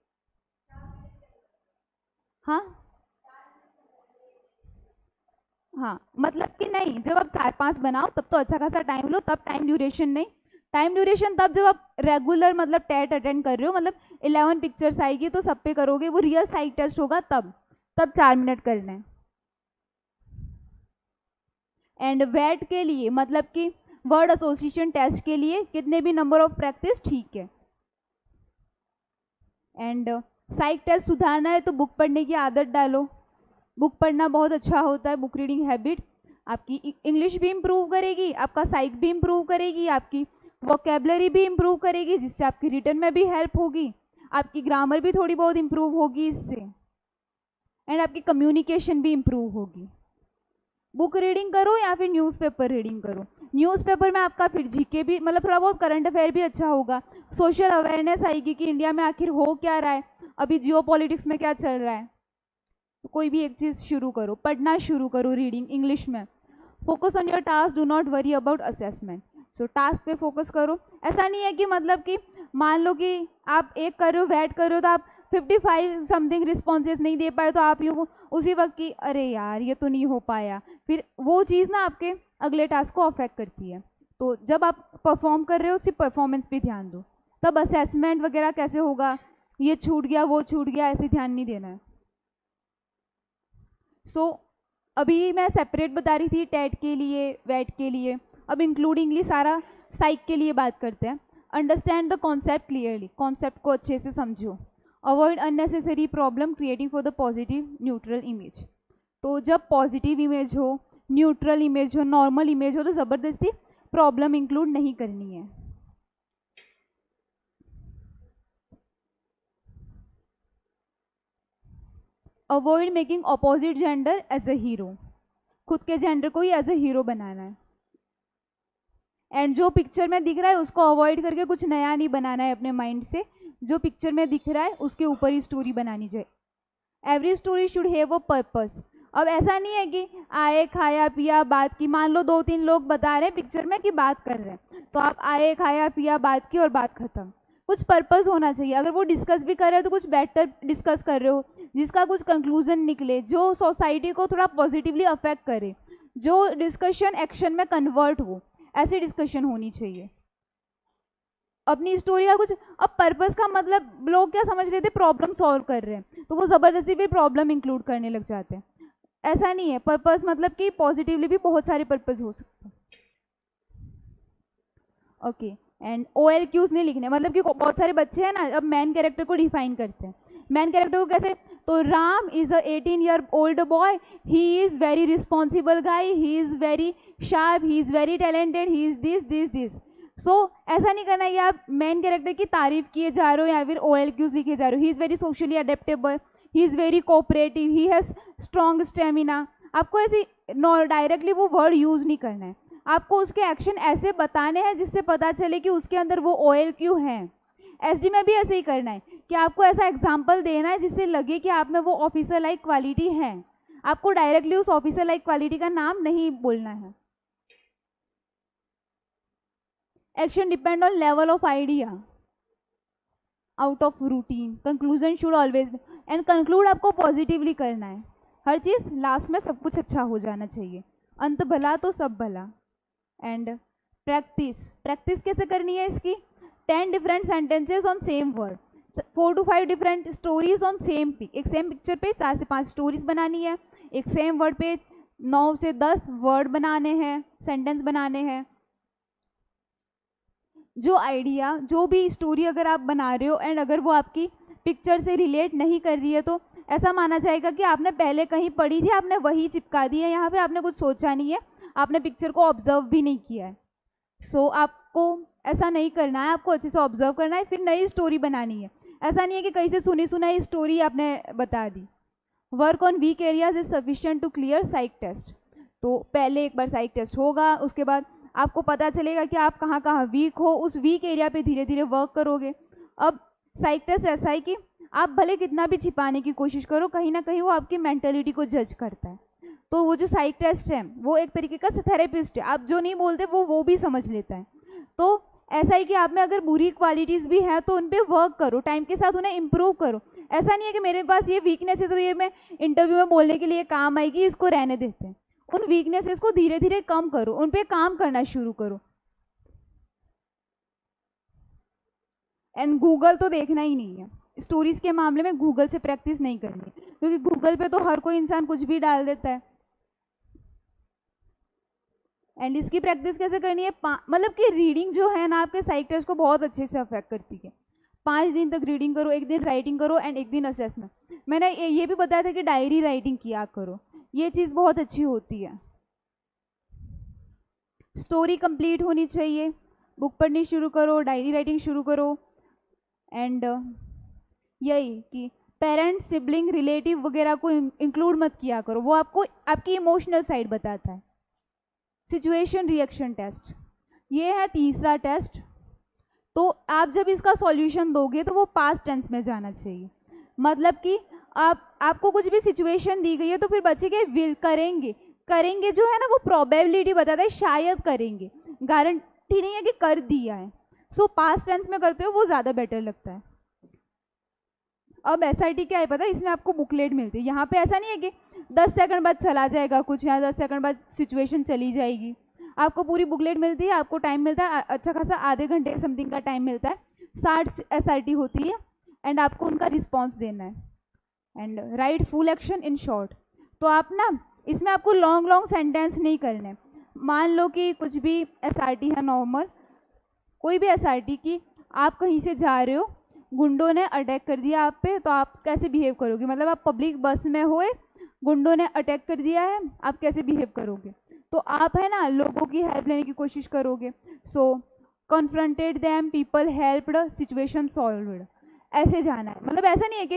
हाँ, मतलब कि नहीं, जब आप 4-5 बनाओ तब तो अच्छा खासा टाइम लो, तब टाइम ड्यूरेशन नहीं। टाइम ड्यूरेशन तब जब आप रेगुलर मतलब टेट अटेंड कर रहे हो, मतलब 11 पिक्चर्स आएगी तो सब पे करोगे, वो रियल साइक टेस्ट होगा तब 4 मिनट करना है। एंड वेट के लिए मतलब कि वर्ड एसोसिएशन टेस्ट के लिए कितने भी नंबर ऑफ प्रैक्टिस ठीक है। एंड साइक टेस्ट सुधारना है तो बुक पढ़ने की आदत डालो, बुक पढ़ना बहुत अच्छा होता है, बुक रीडिंग हैबिट आपकी इंग्लिश भी इम्प्रूव करेगी, आपका साइक भी इम्प्रूव करेगी, आपकी वोकेबलरी भी इम्प्रूव करेगी, जिससे आपकी रिटर्न में भी हेल्प होगी, आपकी ग्रामर भी थोड़ी बहुत इम्प्रूव होगी इससे, एंड आपकी कम्युनिकेशन भी इम्प्रूव होगी। बुक रीडिंग करो या फिर न्यूज़पेपर रीडिंग करो। न्यूज़पेपर में आपका फिर जीके भी मतलब थोड़ा बहुत करंट अफेयर भी अच्छा होगा, सोशल अवेयरनेस आएगी कि इंडिया में आखिर हो क्या रहा है, अभी जियो पॉलिटिक्स में क्या चल रहा है। तो कोई भी एक चीज़ शुरू करो, पढ़ना शुरू करो रीडिंग इंग्लिश में। Focus on your task, do not worry about assessment. So task पे फोकस करो। ऐसा नहीं है कि मतलब कि मान लो कि आप एक कर रहे हो, वेट कर रहे हो, तो आप 55 समथिंग रिस्पॉन्सेज नहीं दे पाए तो आप लोग उसी वक्त की अरे यार ये तो नहीं हो पाया, फिर वो चीज़ ना आपके अगले टास्क को अफेक्ट करती है। तो जब आप परफॉर्म कर रहे हो सिर्फ परफॉर्मेंस पे ध्यान दो, तब असेसमेंट वगैरह कैसे होगा, ये छूट गया वो छूट गया, ऐसे ध्यान नहीं देना है। सो अभी मैं सेपरेट बता रही थी टेट के लिए, वेट के लिए, अब इंक्लूडिंगली सारा साइक के लिए बात करते हैं। Understand the concept clearly, concept को अच्छे से समझो। Avoid unnecessary problem creating for the positive neutral image. तो जब पॉजिटिव इमेज हो, न्यूट्रल इमेज हो, नॉर्मल इमेज हो, तो ज़बरदस्ती प्रॉब्लम इंक्लूड नहीं करनी है। Avoid making opposite gender as a hero, खुद के जेंडर को ही एज ए हीरो बनाना है। एंड जो पिक्चर में दिख रहा है उसको अवॉइड करके कुछ नया नहीं बनाना है अपने माइंड से, जो पिक्चर में दिख रहा है उसके ऊपर ही स्टोरी बनानी चाहिए। Every story should have a purpose. अब ऐसा नहीं है कि आए खाया पिया बात की, मान लो 2-3 लोग बता रहे हैं पिक्चर में कि बात कर रहे हैं, तो आप आए खाया पिया बात की और बात खत्म। कुछ पर्पस होना चाहिए। अगर वो डिस्कस भी कर रहे हो तो कुछ बेटर डिस्कस कर रहे हो जिसका कुछ कंक्लूजन निकले, जो सोसाइटी को थोड़ा पॉजिटिवली अफेक्ट करे, जो डिस्कशन एक्शन में कन्वर्ट हो, ऐसी डिस्कशन होनी चाहिए। अपनी स्टोरी का कुछ, अब पर्पस का मतलब लोग क्या समझ रहे थे, प्रॉब्लम सॉल्व कर रहे हैं, तो वो ज़बरदस्ती भी प्रॉब्लम इंक्लूड करने लग जाते हैं। ऐसा नहीं है, पर्पस मतलब कि पॉजिटिवली भी बहुत सारे पर्पस हो सकते हैं। ओके, एंड OLQs नहीं लिखने, मतलब कि बहुत सारे बच्चे हैं ना, अब मेन कैरेक्टर को डिफाइन करते हैं, मेन कैरेक्टर को कैसे, तो Ram is a 18-year-old boy, he is very responsible guy, he is very sharp, he is very talented, he is this. So ऐसा नहीं करना है कि आप मेन कैरेक्टर की तारीफ किए जा रहे हो या फिर OLQs लिखे जा रहे हो। ही is very socially adaptable, he is very cooperative, he has strong stamina. आपको ऐसे डायरेक्टली वो वर्ड यूज़ नहीं करना है, आपको उसके एक्शन ऐसे बताने हैं जिससे पता चले कि उसके अंदर वो OLQ हैं। SD में भी ऐसे ही करना है कि आपको ऐसा एग्जाम्पल देना है जिससे लगे कि आप में वो ऑफिसर लाइक क्वालिटी है। आपको डायरेक्टली उस ऑफिसर लाइक क्वालिटी का नाम नहीं बोलना है। Action depend on level of idea out of routine. Conclusion should always, and conclude आपको पॉजिटिवली करना है। हर चीज़ लास्ट में सब कुछ अच्छा हो जाना चाहिए, अंत भला तो सब भला। एंड प्रैक्टिस कैसे करनी है इसकी, 10 different sentences on same word, 4 to 5 different stories on same pic. एक सेम पिक्चर पे 4 से 5 स्टोरीज बनानी है, एक सेम वर्ड पे 9 से 10 वर्ड बनाने हैं, सेंटेंस बनाने हैं। जो आइडिया, जो भी स्टोरी अगर आप बना रहे हो एंड अगर वो आपकी पिक्चर से रिलेट नहीं कर रही है तो ऐसा माना जाएगा कि आपने पहले कहीं पढ़ी थी, आपने वही चिपका दी है। यहाँ पे आपने कुछ सोचा नहीं है, आपने पिक्चर को ऑब्जर्व भी नहीं किया है। सो आपको ऐसा नहीं करना है, आपको अच्छे से ऑब्जर्व करना है, फिर नई स्टोरी बनानी है। ऐसा नहीं है कि कहीं से सुनी सुनाई स्टोरी आपने बता दी। Work on weak areas is sufficient to clear psych test. तो पहले एक बार साइक टेस्ट होगा, उसके बाद आपको पता चलेगा कि आप कहाँ कहाँ वीक हो, उस वीक एरिया पे धीरे धीरे वर्क करोगे। अब साइक टेस्ट ऐसा है कि आप भले कितना भी छिपाने की कोशिश करो, कहीं ना कहीं वो आपकी मेंटलिटी को जज करता है। तो वो जो साइक टेस्ट है वो एक तरीके का थेरेपिस्ट है, आप जो नहीं बोलते वो भी समझ लेता है। तो ऐसा ही कि आप में अगर बुरी क्वालिटीज़ भी हैं तो उन पर वर्क करो, टाइम के साथ उन्हें इम्प्रूव करो। ऐसा नहीं है कि मेरे पास ये वीकनेस है तो ये मैं इंटरव्यू में बोलने के लिए काम आएगी, इसको रहने देते हैं। उन वीकनेसेस को धीरे धीरे कम करो, उन पे काम करना शुरू करो। एंड गूगल तो देखना ही नहीं है स्टोरीज के मामले में, गूगल से प्रैक्टिस नहीं करनी है क्योंकि गूगल पे तो हर कोई इंसान कुछ भी डाल देता है। एंड इसकी प्रैक्टिस कैसे करनी है, मतलब कि रीडिंग जो है ना आपके साइक टेस्ट को बहुत अच्छे से अफेक्ट करती है। 5 दिन तक रीडिंग करो, एक दिन राइटिंग करो एंड एक दिन असेसमेंट। मैंने ये भी बताया था कि डायरी राइटिंग किया करो, ये चीज़ बहुत अच्छी होती है। स्टोरी कंप्लीट होनी चाहिए, बुक पढ़नी शुरू करो, डायरी राइटिंग शुरू करो। एंड यही कि पेरेंट्स, सिबलिंग, रिलेटिव वगैरह को इंक्लूड मत किया करो, वो आपको आपकी इमोशनल साइड बताता है। सिचुएशन रिएक्शन टेस्ट, ये है तीसरा टेस्ट। तो आप जब इसका सॉल्यूशन दोगे तो वो पास्ट टेंस में जाना चाहिए। मतलब कि आपको कुछ भी सिचुएशन दी गई है तो फिर बच्चे के विल, करेंगे जो है ना वो प्रोबेबिलिटी बताता है, शायद करेंगे, गारंटी नहीं है कि कर दिया है। सो पास्ट टेंस में करते हो वो ज़्यादा बेटर लगता है। अब SIT क्या है पता है, इसमें आपको बुकलेट मिलती है। यहाँ पे ऐसा नहीं है कि 10 सेकंड बाद चला जाएगा कुछ, या 10 सेकंड बाद सिचुएशन चली जाएगी। आपको पूरी बुकलेट मिलती है, आपको टाइम मिलता है अच्छा खासा, आधे घंटे समथिंग का टाइम मिलता है। 60 SIT होती है एंड आपको उनका रिस्पॉन्स देना है। And right full action in short. तो आप ना इसमें आपको लॉन्ग सेंटेंस नहीं करने। मान लो कि कुछ भी SRT है नॉर्मल, कोई भी SRT की, आप कहीं से जा रहे हो, गुंडों ने अटैक कर दिया आप पे, तो आप कैसे बिहेव करोगे। मतलब आप पब्लिक बस में होए, गुंडों ने अटैक कर दिया है, आप कैसे बिहेव करोगे। तो आप है ना लोगों की हेल्प लेने की कोशिश करोगे। So confronted them, people helped, situation solved, ऐसे जाना है। मतलब ऐसा नहीं है कि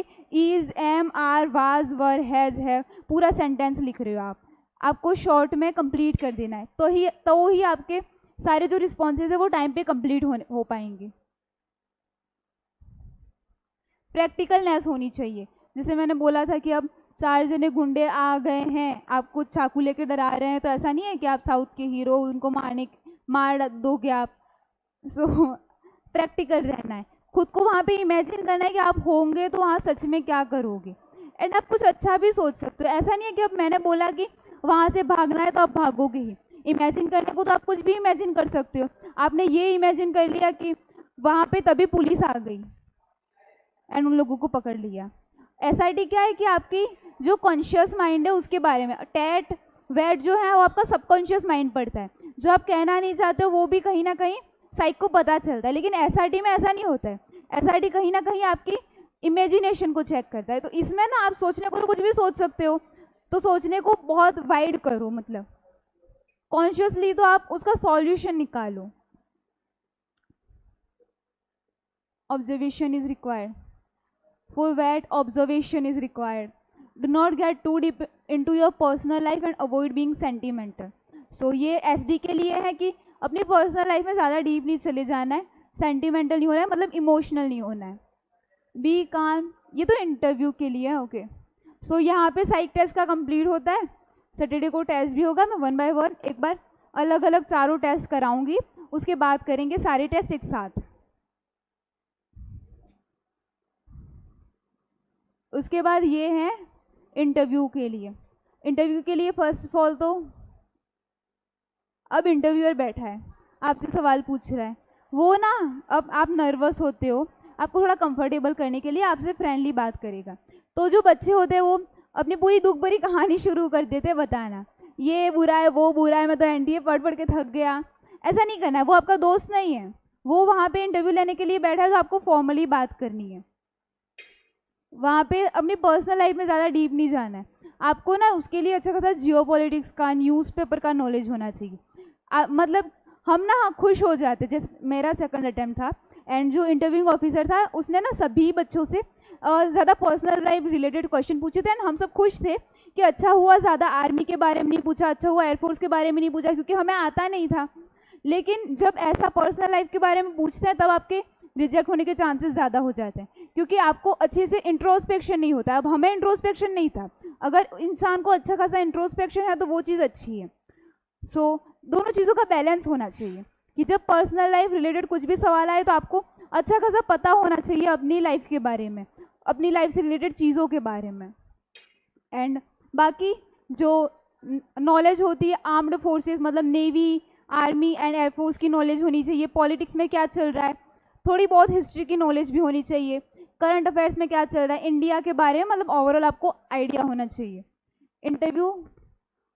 is, am, are, was, were, has, have पूरा सेंटेंस लिख रहे हो आप, आपको शॉर्ट में कंप्लीट कर देना है। तो ही आपके सारे जो रिस्पॉन्सेज है वो टाइम पे कंप्लीट हो पाएंगे। प्रैक्टिकलनेस होनी चाहिए। जैसे मैंने बोला था कि अब 4 जने गुंडे आ गए हैं, आपको चाकू लेके डरा रहे हैं, तो ऐसा नहीं है कि आप साउथ के हीरो, उनको मार दोगे आप। सो प्रैक्टिकल रहना है, खुद को वहाँ पे इमेजिन करना है कि आप होंगे तो वहाँ सच में क्या करोगे। एंड आप कुछ अच्छा भी सोच सकते हो। ऐसा नहीं है कि अब मैंने बोला कि वहाँ से भागना है तो आप भागोगे ही। इमेजिन करने को तो आप कुछ भी इमेजिन कर सकते हो। आपने ये इमेजिन कर लिया कि वहाँ पे तभी पुलिस आ गई एंड उन लोगों को पकड़ लिया। SIT क्या है कि आपकी जो कॉन्शियस माइंड है उसके बारे में, टैट वेट जो है वो आपका सबकॉन्शियस माइंड पढ़ता है। जो आप कहना नहीं चाहते हो वो भी कहीं ना कहीं साइक को पता चलता है। लेकिन SIT में ऐसा नहीं होता है। SIT कहीं ना कहीं आपकी इमेजिनेशन को चेक करता है। तो इसमें ना आप सोचने को तो कुछ भी सोच सकते हो, तो सोचने को बहुत वाइड करो, मतलब कॉन्शियसली तो आप उसका सॉल्यूशन निकालो। Observation is required, for that observation is required. Do not get too deep into your personal life and avoid being sentimental. So ये एसडी के लिए है कि अपनी पर्सनल लाइफ में ज़्यादा डीप नहीं चले जाना है, सेंटिमेंटल नहीं होना है, मतलब इमोशनल नहीं होना है। बी काम, ये तो इंटरव्यू के लिए है। ओके, सो यहाँ पे साइक टेस्ट का कंप्लीट होता है। सैटरडे को टेस्ट भी होगा, मैं 1 बाय 1 एक बार अलग अलग चारों टेस्ट कराऊंगी, उसके बाद करेंगे सारे टेस्ट एक साथ। उसके बाद ये है इंटरव्यू के लिए। इंटरव्यू के लिए फर्स्ट ऑफ ऑल तो अब इंटरव्यूअर बैठा है, आपसे सवाल पूछ रहा है, वो ना अब आप नर्वस होते हो, आपको थोड़ा कंफर्टेबल करने के लिए आपसे फ्रेंडली बात करेगा। तो जो बच्चे होते हैं वो अपनी पूरी दुख भरी कहानी शुरू कर देते हैं बताना, ये बुरा है वो बुरा है, मैं तो एनडीए पढ़ पढ़ के थक गया। ऐसा नहीं करना है, वो आपका दोस्त नहीं है, वो वहाँ पे इंटरव्यू लेने के लिए बैठा है, तो आपको फॉर्मली बात करनी है। वहाँ पे अपनी पर्सनल लाइफ में ज़्यादा डीप नहीं जाना है आपको ना। उसके लिए अच्छा खासा जियोपॉलिटिक्स का, न्यूज़पेपर का नॉलेज होना चाहिए। मतलब हम ना खुश हो जाते, जैसे मेरा सेकंड अटेम्प्ट था एंड जो इंटरव्यूइंग ऑफिसर था उसने ना सभी बच्चों से ज़्यादा पर्सनल लाइफ रिलेटेड क्वेश्चन पूछे थे एंड हम सब खुश थे कि अच्छा हुआ ज़्यादा आर्मी के बारे में नहीं पूछा, अच्छा हुआ एयरफोर्स के बारे में नहीं पूछा, क्योंकि हमें आता नहीं था। लेकिन जब ऐसा पर्सनल लाइफ के बारे में पूछते हैं तब आपके रिजेक्ट होने के चांसेस ज़्यादा हो जाते हैं, क्योंकि आपको अच्छे से इंट्रोस्पेक्शन नहीं होता। अब हमें इंट्रोस्पेक्शन नहीं था, अगर इंसान को अच्छा खासा इंट्रोस्पेक्शन है तो वो चीज़ अच्छी है। सो दोनों चीज़ों का बैलेंस होना चाहिए कि जब पर्सनल लाइफ रिलेटेड कुछ भी सवाल आए तो आपको अच्छा खासा पता होना चाहिए अपनी लाइफ के बारे में, अपनी लाइफ से रिलेटेड चीज़ों के बारे में। एंड बाकी जो नॉलेज होती है आर्म्ड फोर्सेस, मतलब नेवी, आर्मी एंड एयरफोर्स की नॉलेज होनी चाहिए। पॉलिटिक्स में क्या चल रहा है, थोड़ी बहुत हिस्ट्री की नॉलेज भी होनी चाहिए। करंट अफेयर्स में क्या चल रहा है इंडिया के बारे में, मतलब ओवरऑल आपको आइडिया होना चाहिए। इंटरव्यू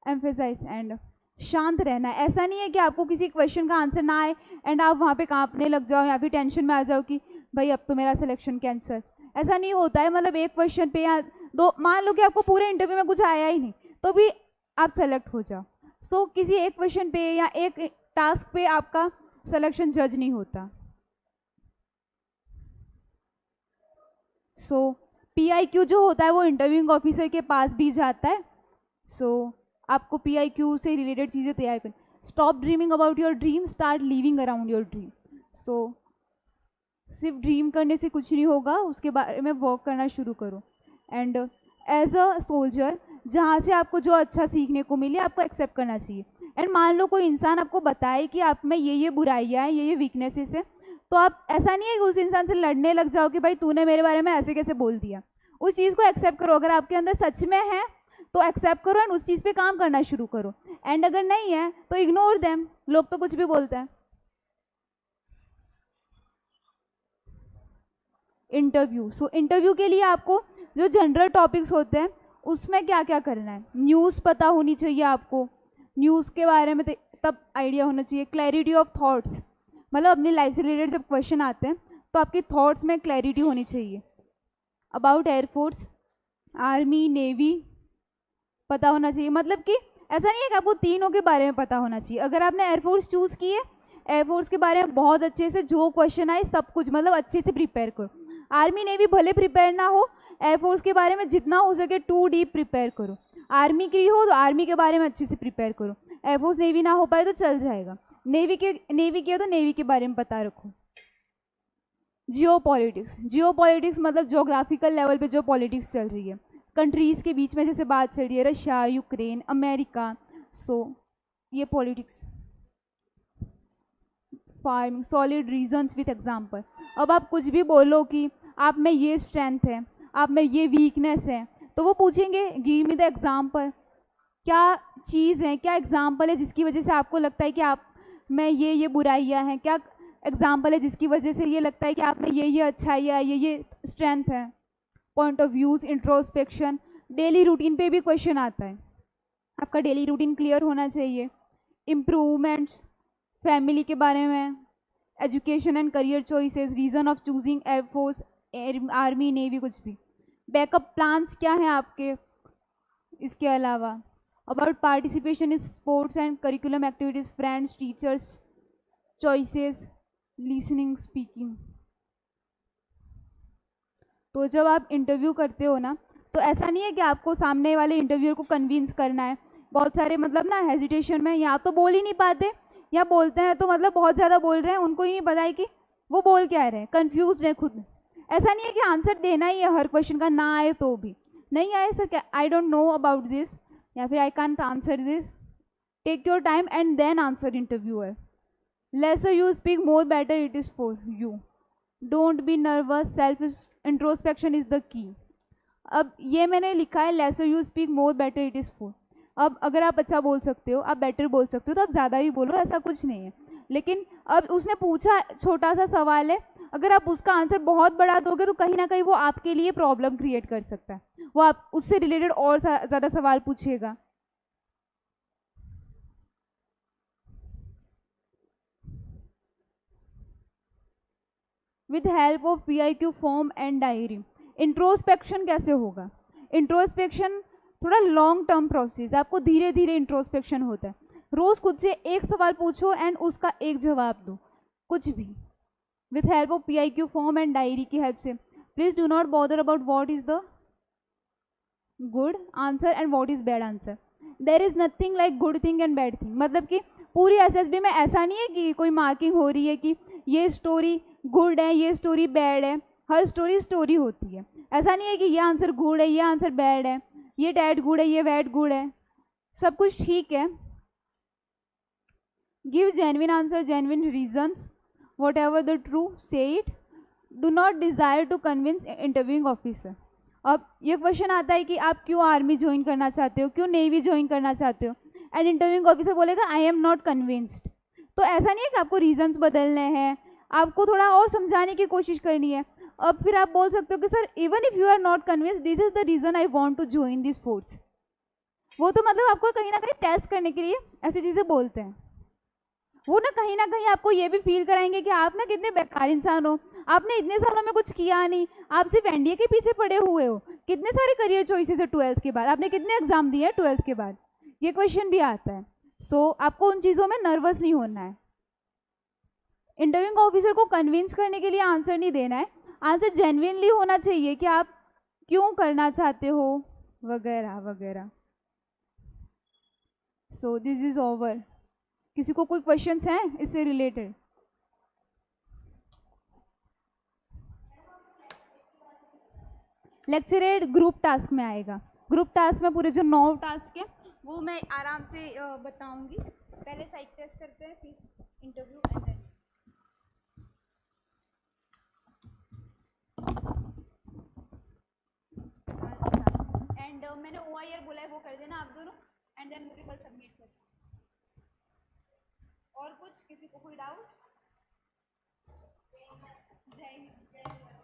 एम्फेसाइज एंड शांत रहना है। ऐसा नहीं है कि आपको किसी क्वेश्चन का आंसर ना आए एंड आप वहाँ पे कांपने लग जाओ या फिर टेंशन में आ जाओ कि भाई अब तो मेरा सिलेक्शन कैंसिल। ऐसा नहीं होता है, मतलब एक क्वेश्चन पे या दो, मान लो कि आपको पूरे इंटरव्यू में कुछ आया ही नहीं तो भी आप सेलेक्ट हो जाओ। सो किसी एक क्वेश्चन पे या एक टास्क पे आपका सिलेक्शन जज नहीं होता। सो PIQ जो होता है वो इंटरव्यूइंग ऑफिसर के पास भी जाता है। सो आपको PIQ से रिलेटेड चीज़ें तैयार करनी। Stop dreaming about your dream, start living around your dream. So सिर्फ ड्रीम करने से कुछ नहीं होगा, उसके बारे में वर्क करना शुरू करो। एंड एज अ सोल्जर जहाँ से आपको जो अच्छा सीखने को मिले आपको एक्सेप्ट करना चाहिए। एंड मान लो कोई इंसान आपको बताए कि आप में ये बुराइयाँ हैं, ये वीकनेसेस है, तो आप ऐसा नहीं है कि उस इंसान से लड़ने लग जाओ कि भाई तूने मेरे बारे में ऐसे कैसे बोल दिया। उस चीज़ को एक्सेप्ट करो, अगर आपके अंदर सच में है तो एक्सेप्ट करो एंड उस चीज़ पे काम करना शुरू करो। एंड अगर नहीं है तो इग्नोर देम, लोग तो कुछ भी बोलते हैं। इंटरव्यू, सो इंटरव्यू के लिए आपको जो जनरल टॉपिक्स होते हैं उसमें क्या क्या करना है, न्यूज़ पता होनी चाहिए आपको, न्यूज़ के बारे में तब आइडिया होना चाहिए। क्लैरिटी ऑफ थॉट्स, मतलब अपनी लाइफ से रिलेटेड जब क्वेश्चन आते हैं तो आपकी थॉट्स में क्लैरिटी होनी चाहिए। अबाउट एयरफोर्स, आर्मी, नेवी पता होना चाहिए, मतलब कि ऐसा नहीं है कि आपको तीनों के बारे में पता होना चाहिए। अगर आपने एयरफोर्स चूज़ की है, एयरफोर्स के बारे में बहुत अच्छे से जो क्वेश्चन आए सब कुछ मतलब अच्छे से प्रिपेयर करो। आर्मी नेवी भले प्रिपेयर ना हो, एयरफोर्स के बारे में जितना हो सके टू डीप प्रिपेयर करो। आर्मी की हो तो आर्मी के बारे में अच्छे से प्रिपेयर करो। एयरफोर्स नेवी ना हो पाए तो चल जाएगा। नेवी की हो तो नेवी के बारे में पता रखो। जियो पॉलिटिक्स मतलब जोग्राफिकल लेवल पे जो पॉलिटिक्स चल रही है कंट्रीज़ के बीच में, जैसे बात चल रही है रशिया, यूक्रेन, अमेरिका, सो ये politics. Farming, solid reasons with example. अब आप कुछ भी बोलो कि आप में ये स्ट्रेंथ है, आप में ये वीकनेस है, तो वो पूछेंगे गिव मी द एग्जांपल, क्या चीज़ है, क्या एग्जांपल है जिसकी वजह से आपको लगता है कि आप में ये बुराइयां हैं, क्या एग्जांपल है जिसकी वजह से ये लगता है कि आप में ये अच्छाइयाँ, ये स्ट्रेंथ है। Point of views, introspection, daily routine पे भी क्वेश्चन आता है, आपका डेली रूटीन क्लियर होना चाहिए। इम्प्रूवमेंट्स, फैमिली के बारे में, education and career choices, reason of choosing air force army navy कुछ भी। बैकअप प्लान्स क्या हैं आपके इसके अलावा। About participation in sports and curriculum activities, friends, teachers, choices, listening, speaking. तो जब आप इंटरव्यू करते हो ना, तो ऐसा नहीं है कि आपको सामने वाले इंटरव्यूअर को कन्विंस करना है। बहुत सारे मतलब ना हेजिटेशन में या तो बोल ही नहीं पाते, या बोलते हैं तो मतलब बहुत ज़्यादा बोल रहे हैं, उनको ही नहीं पता है कि वो बोल क्या रहे हैं, कन्फ्यूज है खुद। ऐसा नहीं है कि आंसर देना ही है हर क्वेश्चन का, ना आए तो भी। नहीं आए सर क्या, I don't know about this, या फिर I can't answer this. Take your time and then answer interviewer. Lesser you speak more better it is for you. Don't be nervous, self introspection is the key. अब ये मैंने लिखा है lesser you speak more better it is for. अब अगर आप अच्छा बोल सकते हो, आप बेटर बोल सकते हो, तो आप ज़्यादा भी बोलो, ऐसा कुछ नहीं है। लेकिन अब उसने पूछा, छोटा सा सवाल है, अगर आप उसका आंसर बहुत बड़ा दोगे तो कहीं ना कहीं वो आपके लिए प्रॉब्लम क्रिएट कर सकता है, वो आप उससे रिलेटेड और ज़्यादा सवाल पूछेगा। With help of PIQ form and diary. Introspection कैसे होगा? इंट्रोस्पेक्शन थोड़ा लॉन्ग टर्म प्रोसेस, आपको धीरे धीरे इंट्रोस्पेक्शन होता है। रोज खुद से एक सवाल पूछो एंड उसका एक जवाब दो, कुछ भी। With help of PIQ form and diary की हेल्प से। Please do not bother about what is the good answer and what is bad answer. There is nothing like good thing and bad thing. मतलब कि पूरी SSB में ऐसा नहीं है कि कोई मार्किंग हो रही है कि ये स्टोरी गुड है, ये स्टोरी बैड है। हर स्टोरी स्टोरी होती है। ऐसा नहीं है कि ये आंसर गुड है, ये आंसर बैड है, ये डैड गुड है, ये बैड गुड है। सब कुछ ठीक है। Give genuine answer, genuine reasons, whatever the true, say it. Do not desire to convince interviewing officer. अब ये क्वेश्चन आता है कि आप क्यों आर्मी ज्वाइन करना चाहते हो, क्यों नेवी ज्वाइन करना चाहते हो, एंड इंटरव्यूइंग ऑफिसर बोलेगा आई एम नॉट कन्विंस्ड। तो ऐसा नहीं है कि आपको रीजंस बदलने हैं, आपको थोड़ा और समझाने की कोशिश करनी है। अब फिर आप बोल सकते हो कि sir even if you are not convinced, this is the reason I want to join this force. वो तो मतलब आपको कहीं ना कहीं टेस्ट करने के लिए ऐसी चीज़ें बोलते हैं। वो ना कहीं आपको ये भी फील कराएंगे कि आप ना कितने बेकार इंसान हो, आपने इतने सालों में कुछ किया नहीं, आप सिर्फ एनडीए के पीछे पड़े हुए हो। कितने सारे करियर चॉइसेस है 12th के बाद, आपने कितने एग्जाम दिए हैं 12th के बाद, ये क्वेश्चन भी आता है। सो आपको उन चीज़ों में नर्वस नहीं होना है। इंटरव्यूइंग ऑफिसर को कन्विंस करने के लिए आंसर नहीं देना है, आंसर जेन्युइनली होना चाहिए कि आप क्यों करना चाहते हो, वगैरह वगैरह। So this is over. किसी को कोई क्वेश्चंस हैं इससे रिलेटेड? लेक्चर 8 ग्रुप टास्क में आएगा। ग्रुप टास्क में पूरे जो 9 टास्क हैं वो मैं आराम से बताऊंगी। पहले साइक टेस्ट करते हैं, फिर इंटरव्यू एंड मैंने OIR बोला है वो कर देना आप दोनों, एंड देन मुझे कल सबमिट कर। और कुछ किसी को कोई डाउट? जय हिंद।